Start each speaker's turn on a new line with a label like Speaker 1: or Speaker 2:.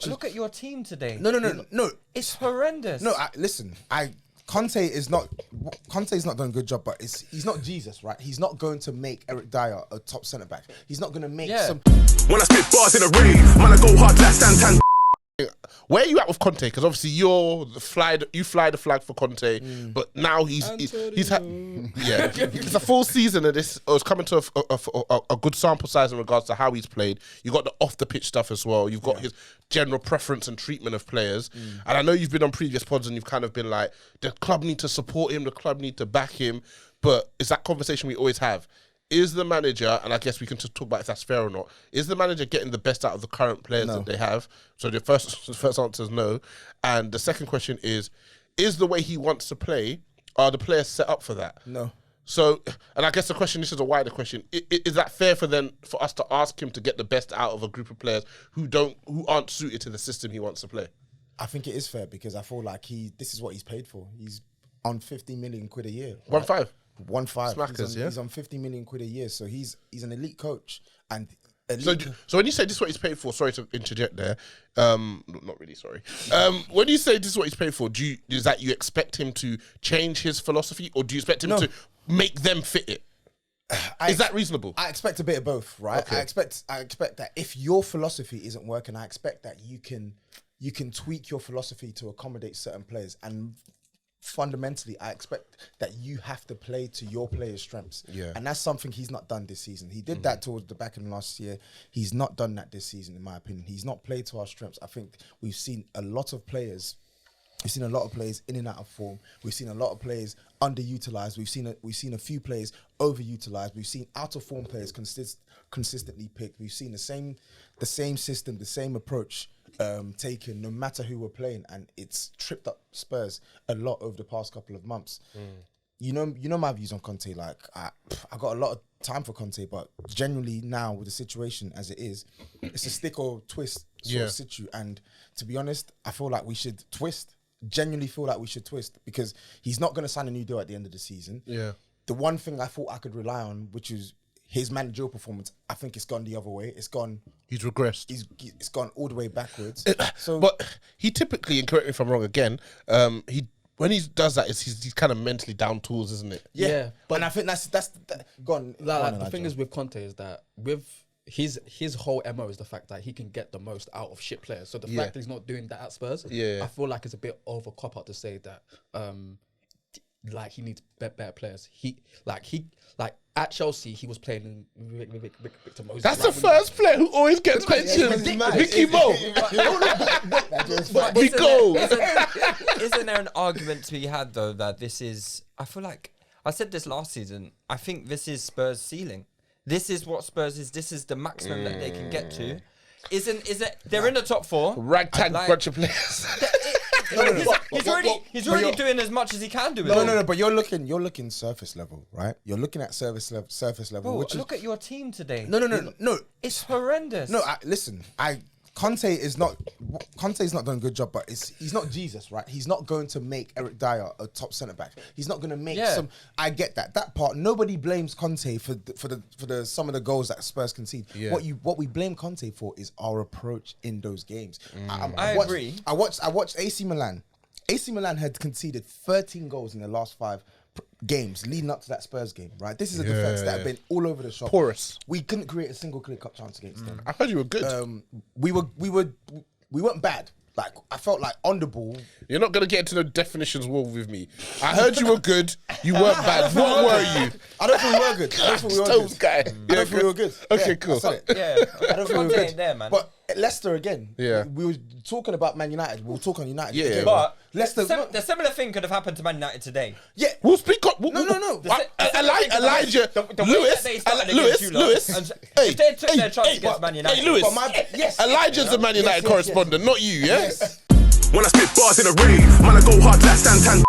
Speaker 1: look at your team today.
Speaker 2: No.
Speaker 1: It's horrendous.
Speaker 2: No, listen. Conte's not done a good job, but he's not Jesus, right? He's not going to make Eric Dyer a top centre back. He's not going to make some.
Speaker 3: When I spit bars in a rave, man, I go hard like Santan.
Speaker 4: Where are you at with Conte? Because obviously you fly the flag for Conte, but now he's had it's a full season of this. It's coming to a good sample size in regards to how he's played. You got the off the pitch stuff as well. You've got his general preference and treatment of players. And I know you've been on previous pods and you've kind of been like, the club need to support him, the club need to back him. But it's that conversation we always have. Is the manager, and I guess we can just talk about if that's fair or not, is the manager getting the best out of the current players that they have? So the first answer is no. And the second question is the way he wants to play, are the players set up for that?
Speaker 2: No.
Speaker 4: So, and I guess the question, this is a wider question, is that fair for us to ask him to get the best out of a group of players who aren't suited to the system he wants to play?
Speaker 2: I think it is fair because I feel like this is what he's paid for. He's on 50 million quid a year.
Speaker 4: Right? 1.5.
Speaker 2: 1.5.
Speaker 4: Smackers,
Speaker 2: he's on 50 million quid a year, so he's an elite coach. And
Speaker 4: so when you say this is what he's paid for, sorry to interject there, not really sorry. When you say this is what he's paid for, is that you expect him to change his philosophy, or do you expect him to make them fit it? Is that reasonable?
Speaker 2: I expect a bit of both, right?
Speaker 4: Okay.
Speaker 2: I expect that if your philosophy isn't working, I expect that you can tweak your philosophy to accommodate certain players. And fundamentally, I expect that you have to play to your players' strengths.
Speaker 4: Yeah.
Speaker 2: And that's something he's not done this season. He did that towards the back end last year. He's not done that this season, in my opinion. He's not played to our strengths. I think we've seen a lot of players. We've seen a lot of players in and out of form. We've seen a lot of players underutilized. We've seen a few players overutilized. We've seen out of form players consistently picked. We've seen the same system, the same approach taken, no matter who we're playing, and it's tripped up Spurs a lot over the past couple of months. You know my views on Conte. Like I got a lot of time for Conte, but generally now with the situation as it is, it's a stick or twist sort of situ. And to be honest, I feel like we should twist. Genuinely feel like we should twist because he's not going to sign a new deal at the end of the season. Yeah. The one thing I thought I could rely on, which is his managerial performance, I think it's gone the other way. It's gone.
Speaker 4: He's regressed.
Speaker 2: It's gone all the way backwards.
Speaker 4: But he typically, and correct me if I'm wrong again, when he does that, he's kind of mentally down tools, isn't it?
Speaker 2: Yeah. But I think that's gone.
Speaker 5: The thing is with Conte is that with his whole MO is the fact that he can get the most out of shit players. So the fact that he's not doing that at Spurs, I feel like it's a bit over cop out to say that like he needs better players. He at Chelsea he was playing Victor Moses.
Speaker 4: That's the first player who always gets mentioned. Vicky Mo.
Speaker 1: Isn't there an argument to be had though that this is? I feel like I said this last season. I think this is Spurs' ceiling. This is what Spurs is. This is the maximum that they can get to. Is it? They're in the top four.
Speaker 4: Ragtag bunch of players.
Speaker 1: He's already doing as much as he can do.
Speaker 2: No. But you're looking surface level, right? You're looking at surface level.
Speaker 1: Bro, look at your team today.
Speaker 2: No.
Speaker 1: It's horrendous.
Speaker 2: No, listen. Conte is not done a good job, but he's not Jesus, right? He's not going to make Eric Dyer a top centre back. He's not going to make some. I get that part. Nobody blames Conte for the some of the goals that Spurs concede. Yeah. What we blame Conte for is our approach in those games. I agree. I watched AC Milan. AC Milan had conceded 13 goals in the last 5 games leading up to that Spurs game, right? This is a defense that have been all over the shop.
Speaker 4: Porous.
Speaker 2: We couldn't create a single clear-cut chance against them.
Speaker 4: I heard you were good.
Speaker 2: We weren't bad. Like I felt like on the ball.
Speaker 4: You're not gonna get into no definitions war with me. I heard you were good. You weren't bad. What were you?
Speaker 2: I don't think we were good. I don't think we were good.
Speaker 4: Okay, cool.
Speaker 2: I don't think we were good.
Speaker 1: There, man.
Speaker 2: But Leicester again. Yeah. We were talking about Man United. We'll talk on United.
Speaker 1: Yeah. But Leicester. The similar thing could have happened to Man United today.
Speaker 2: Yeah.
Speaker 4: We'll speak up.
Speaker 2: No.
Speaker 4: Elijah. Lewis.
Speaker 1: If they took their chance against Man United.
Speaker 4: Hey, Lewis. Elijah's the Man United correspondent, not you. Yeah.
Speaker 3: When I spit bars in a rave, man, I go hard like Santan.